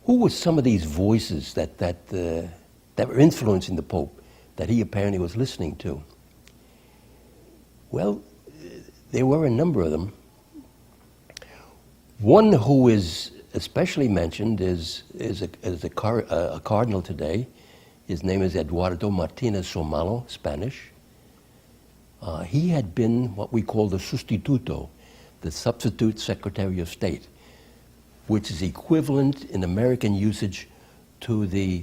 Who were some of these voices that were influencing the Pope that he apparently was listening to? Well, there were a number of them. One who is especially mentioned is a cardinal today. His name is Eduardo Martinez Somalo, Spanish. He had been what we call the sustituto, the substitute Secretary of State, which is equivalent in American usage to the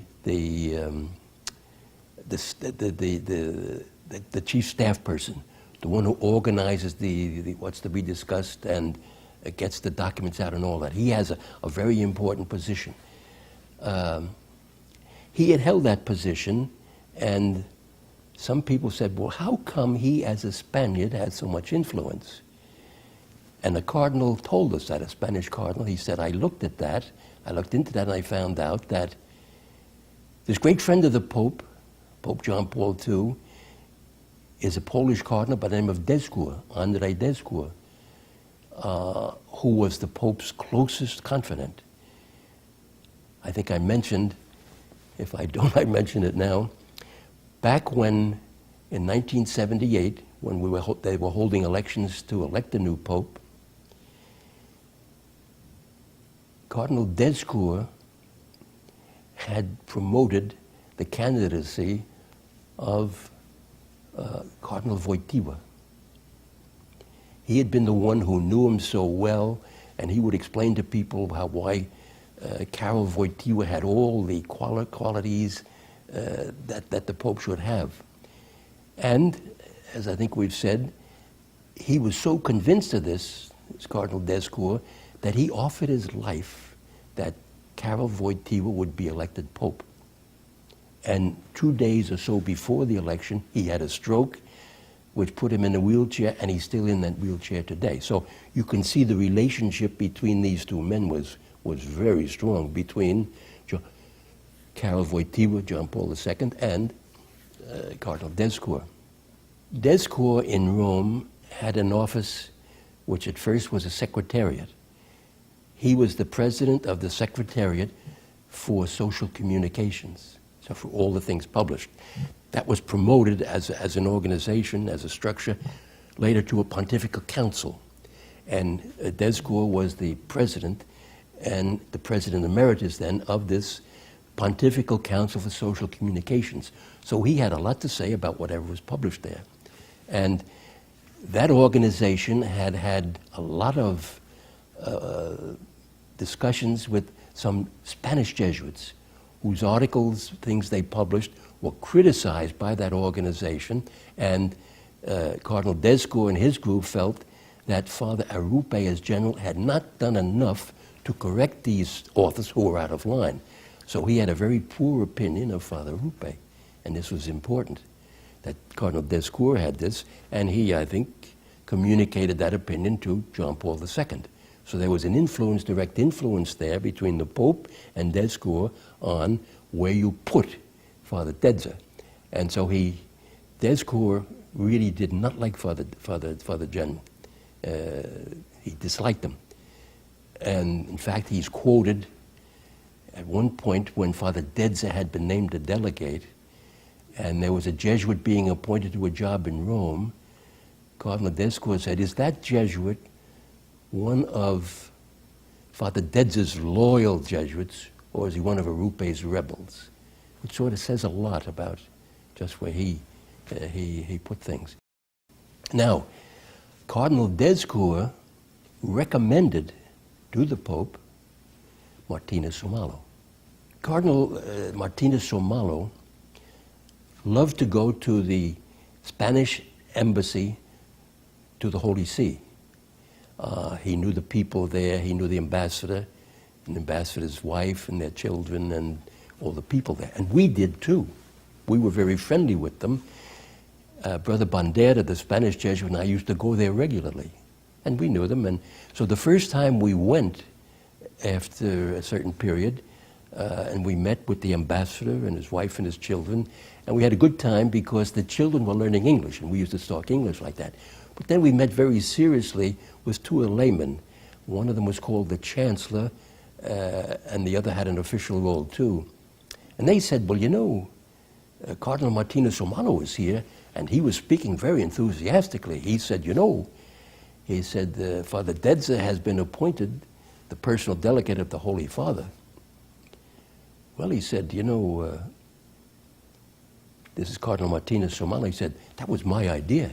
chief staff person, the one who organizes what's to be discussed and gets the documents out and all that. He has a very important position. He had held that position, and some people said, well, how come he, as a Spaniard, had so much influence? And the cardinal told us that, a Spanish cardinal. He said, I looked into that, and I found out that this great friend of the Pope, Pope John Paul II, is a Polish cardinal by the name of Descour, Andrzej Descour, who was the Pope's closest confidant. I think I mentioned, if I don't, I mention it now. Back when, in 1978, when they were holding elections to elect a new Pope, Cardinal Descour had promoted the candidacy of Cardinal Wojtyła. He had been the one who knew him so well, and he would explain to people why Karol Wojtyła had all the qualities that the Pope should have. And, as I think we've said, he was so convinced of this Cardinal Descour, that he offered his life that Karol Wojtyła would be elected Pope. And 2 days or so before the election, he had a stroke, which put him in a wheelchair, and he's still in that wheelchair today. So you can see the relationship between these two men was very strong, between Karol Wojtyła, John Paul II, and Cardinal Descour. Descour in Rome had an office which at first was a secretariat. He was the president of the Secretariat for Social Communications, so for all the things published. That was promoted as an organization, as a structure, later to a pontifical council. And Descour was the president, and the president emeritus then of this Pontifical Council for Social Communications. So he had a lot to say about whatever was published there. And that organization had a lot of discussions with some Spanish Jesuits whose articles, things they published, were criticized by that organization, and Cardinal Descour and his group felt that Father Arrupe, as general, had not done enough to correct these authors who were out of line. So he had a very poor opinion of Father Arrupe, and this was important, that Cardinal Descour had this, and he, I think, communicated that opinion to John Paul II. So there was an influence, direct influence there between the Pope and Descour on where you put Father Dedza. And so Descour really did not like Father General. He disliked him. And in fact, he's quoted at one point when Father Dedza had been named a delegate, and there was a Jesuit being appointed to a job in Rome. Cardinal Descour said, "Is that Jesuit one of Father Dedza's loyal Jesuits, or is he one of Arrupe's rebels?" Which sort of says a lot about just where he put things. Now, Cardinal Descour recommended to the Pope Martinez Somalo. Cardinal Martinez Somalo loved to go to the Spanish embassy to the Holy See. He knew the people there, he knew the ambassador, and the ambassador's wife and their children and all the people there. And we did too. We were very friendly with them. Brother Bandera, the Spanish Jesuit, and I used to go there regularly. And we knew them. And so the first time we went, after a certain period, and we met with the ambassador and his wife and his children, and we had a good time because the children were learning English, and we used to talk English like that. But then we met very seriously with two laymen. One of them was called the Chancellor, and the other had an official role too. And they said, well, you know, Cardinal Martinez Somalo was here, and he was speaking very enthusiastically. He said, you know, he said, Father Dedza has been appointed the personal delegate of the Holy Father. Well, he said, you know, this is Cardinal Martinez Somalo. He said, that was my idea.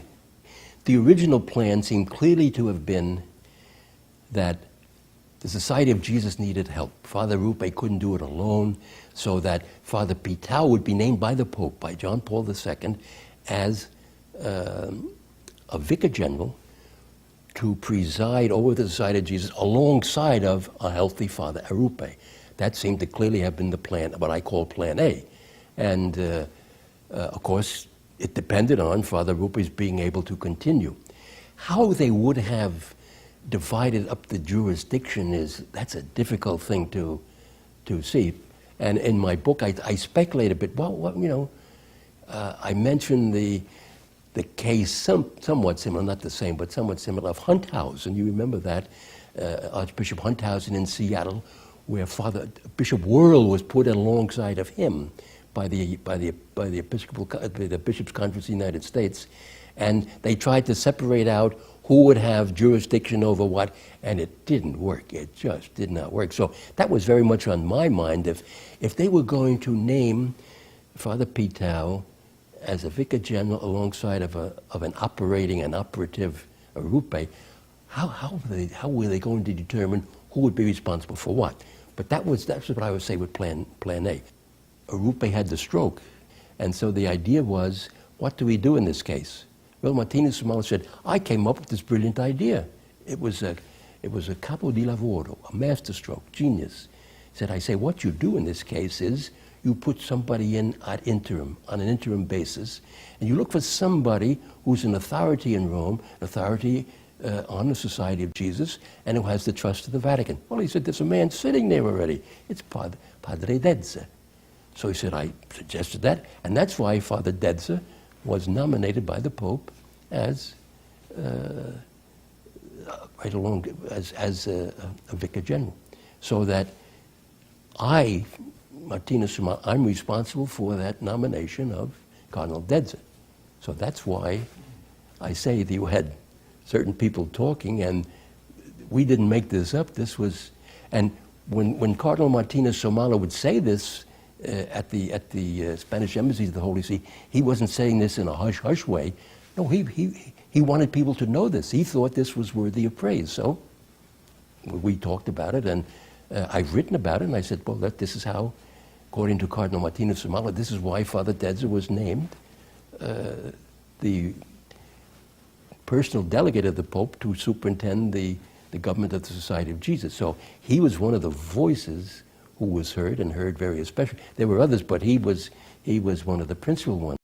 The original plan seemed clearly to have been that the Society of Jesus needed help. Father Arrupe couldn't do it alone, so that Father Pitao would be named by the Pope, by John Paul II, as a vicar general to preside over the Society of Jesus alongside of a healthy Father Arrupe. That seemed to clearly have been the plan, what I call Plan A. And of course, it depended on Father Arrupe's being able to continue. How they would have divided up the jurisdiction that's a difficult thing to see. And in my book, I speculate a bit. Well, you know, I mentioned the case somewhat similar, not the same, but somewhat similar, of Hunthausen. You remember that, Archbishop Hunthausen in Seattle, where Bishop Whirl was put alongside of him by the Bishops' Conference of the United States, and they tried to separate out who would have jurisdiction over what, and it didn't work. It just did not work. So that was very much on my mind. If they were going to name Father Pitao as a vicar general alongside of an operative Arrupe, how were they going to determine who would be responsible for what? But that's what I would say with Plan A. Arrupe had the stroke, and so the idea was, what do we do in this case? Well, Martinez Somalo said, I came up with this brilliant idea. It was a capo di lavoro, a masterstroke, genius. He said, I say, what you do in this case is you put somebody in on an interim basis, and you look for somebody who's an authority in Rome, an authority on the Society of Jesus, and who has the trust of the Vatican. Well, he said, there's a man sitting there already. It's Padre Dedza. So he said, I suggested that, and that's why Father Dedza was nominated by the Pope as right along as a vicar general, so that Martinez Somalo, I'm responsible for that nomination of Cardinal Dedza. So that's why I say that you had certain people talking, and we didn't make this up. This was, and when Cardinal Martinez Somalo would say this at the Spanish embassy of the Holy See, he wasn't saying this in a hush-hush way. No, he wanted people to know this. He thought this was worthy of praise. So we talked about it, and I've written about it, and I said, well, this is how, according to Cardinal Martinez Somalo, this is why Father Dedza was named the personal delegate of the Pope to superintend the government of the Society of Jesus. So he was one of the voices who was heard, and heard very especially. There were others, but he was one of the principal ones.